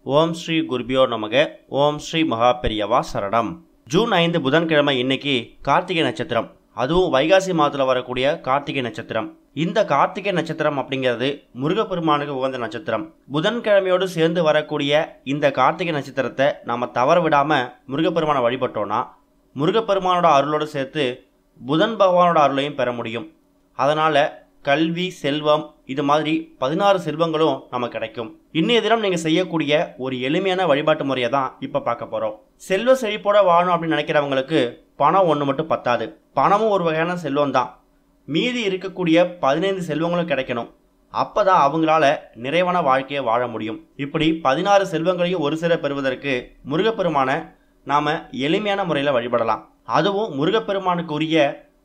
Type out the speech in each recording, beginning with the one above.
ஓம் ஸ்ரீ குருபியோ நமக. ஓம் ஸ்ரீ மகாபெரியவா சரணம். ஜூன் 5 புதன்கிழமை இன்னைக்கு கார்த்திகை நட்சத்திரம். அதுவும் வைகாசி மாதத்தில் வரக்கூடிய கார்த்திகை நட்சத்திரம். இந்த கார்த்திகை நட்சத்திரம் அப்படிங்கிறது முருகப்பெருமானுக்கு உகந்த நட்சத்திரம். புதன்கிழமையோடு சேர்ந்து வரக்கூடிய இந்த கார்த்திகை நட்சத்திரத்தை நாம் தவற விடாமல் முருகப்பெருமானை வழிபட்டோன்னா முருகப்பெருமானோட அருளோடு சேர்த்து புதன் பகவானோட அருளையும் பெற முடியும். அதனால் கல்வி, செல்வம், இது மாதிரி 16 செல்வங்களும் நமக்கு கிடைக்கும். இன்னைய தினம் நீங்கள் செய்யக்கூடிய ஒரு எளிமையான வழிபாட்டு முறையை தான் இப்போ பார்க்க போகிறோம். செல்வ செழிப்போட வாழணும் அப்படின்னு நினைக்கிறவங்களுக்கு பணம் ஒன்று மட்டும் பத்தாது. பணமும் ஒரு வகையான செல்வம் தான். மீதி இருக்கக்கூடிய 15 செல்வங்களும் கிடைக்கணும். அப்போ தான் அவங்களால நிறைவான வாழ்க்கையை வாழ முடியும். இப்படி 16 செல்வங்களையும் ஒரு சேர பெறுவதற்கு முருகப்பெருமானை நாம் எளிமையான முறையில் வழிபடலாம். அதுவும் முருகப்பெருமானுக்கு உரிய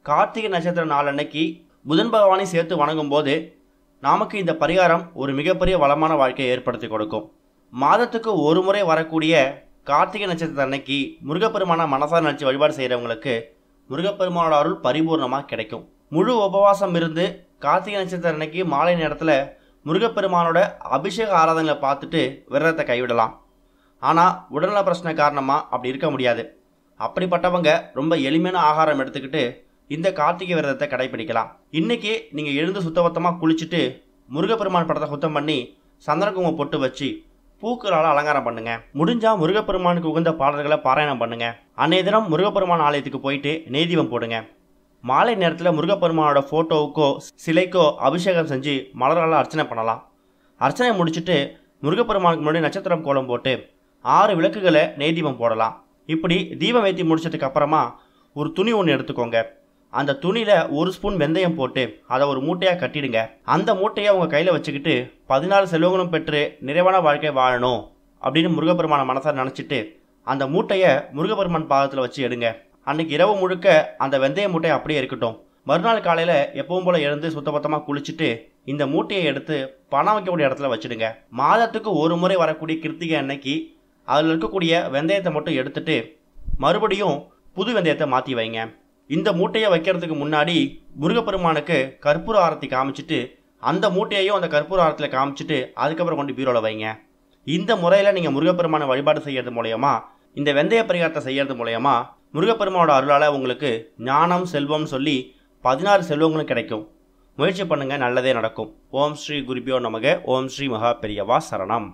கார்த்திகை நட்சத்திர நாள் அன்னைக்கு புதன் பகவானை சேர்த்து வணங்கும் போது நமக்கு இந்த பரிகாரம் ஒரு மிகப்பெரிய வளமான வாழ்க்கையை ஏற்படுத்தி கொடுக்கும். மாதத்துக்கு ஒரு முறை வரக்கூடிய கார்த்திகை நட்சத்திர அன்னைக்கு முருகப்பெருமான மனசார நினைச்சு வழிபாடு செய்கிறவங்களுக்கு முருகப்பெருமானோட அருள் பரிபூர்ணமாக கிடைக்கும். முழு உபவாசம் இருந்து கார்த்திகை நட்சத்திர அன்னைக்கு மாலை நேரத்தில் முருகப்பெருமானோட அபிஷேக ஆராதனைகளை பார்த்துட்டு விரதத்தை கைவிடலாம். ஆனால் உடல்நல பிரச்சனை காரணமாக அப்படி இருக்க முடியாது. அப்படிப்பட்டவங்க ரொம்ப எளிமையான ஆகாரம் எடுத்துக்கிட்டு இந்த கார்த்திகை விரதத்தை கடைபிடிக்கலாம். இன்னைக்கு நீங்கள் எழுந்து சுத்தபத்தமாக குளிச்சுட்டு முருகப்பெருமான் படத்தை சுத்தம் பண்ணி சந்தன குங்குமம் பொட்டு வச்சு பூக்களால் அலங்காரம் பண்ணுங்க. முடிஞ்சால் முருகப்பெருமானுக்கு உகந்த பாடல்களை பாராயணம் பண்ணுங்க. அன்றைய தினம் முருகப்பெருமான் ஆலயத்துக்கு போயிட்டு நெய்தீபம் போடுங்க. மாலை நேரத்தில் முருகப்பெருமானோட ஃபோட்டோவுக்கோ சிலைக்கோ அபிஷேகம் செஞ்சு மலரால் அர்ச்சனை பண்ணலாம். அர்ச்சனை முடிச்சுட்டு முருகப்பெருமானுக்கு முன்னாடி நட்சத்திரம் கோலம் போட்டு 6 விளக்குகளை நெய்தீபம் போடலாம். இப்படி தீபம் ஏற்றி முடிச்சதுக்கு அப்புறமா ஒரு துணி ஒன்று எடுத்துக்கோங்க. அந்த துணியில் 1 ஸ்பூன் வெந்தயம் போட்டு அதை ஒரு மூட்டையாக கட்டிடுங்க. அந்த மூட்டையை உங்கள் கையில் வச்சுக்கிட்டு 16 செல்வங்களும் பெற்று நிறைவான வாழ்க்கை வாழணும் அப்படின்னு முருகப்பெருமான மனசார நினச்சிட்டு அந்த மூட்டையை முருகப்பெருமான் பாதத்தில் வச்சு எடுங்க. அன்னைக்கு இரவு முழுக்க அந்த வெந்தய மூட்டையை அப்படியே இருக்கட்டும். மறுநாள் காலையில் எப்பவும் போல் எழுந்து சுத்தபத்தமாக குளிச்சுட்டு இந்த மூட்டையை எடுத்து பணம் வைக்கக்கூடிய இடத்துல வச்சுடுங்க. மாதத்துக்கு ஒரு முறை வரக்கூடிய கிருத்திகை அன்னைக்கு அதில் இருக்கக்கூடிய வெந்தயத்தை மட்டும் எடுத்துட்டு மறுபடியும் புது வெந்தயத்தை மாற்றி வைங்க. இந்த மூட்டையை வைக்கிறதுக்கு முன்னாடி முருகப்பெருமானுக்கு கற்பூர ஆரத்தி காமிச்சிட்டு அந்த மூட்டையையும் அந்த கற்பூர ஆரத்தில் காமிச்சிட்டு அதுக்கப்புறம் கொண்டு பீரோவில் வைங்க. இந்த முறையில் நீங்கள் முருகப்பெருமானை வழிபாடு செய்கிறது மூலயமா, இந்த வெந்தய பரிகாரத்தை செய்கிறது மூலயமா முருகப்பெருமானோட அருளால் உங்களுக்கு ஞானம், செல்வம் சொல்லி 16 செல்வங்களும் கிடைக்கும். முயற்சி பண்ணுங்கள், நல்லதே நடக்கும். ஓம் ஸ்ரீ குருபியோ நமக. ஓம் ஸ்ரீ மகாபெரியவா சரணம்.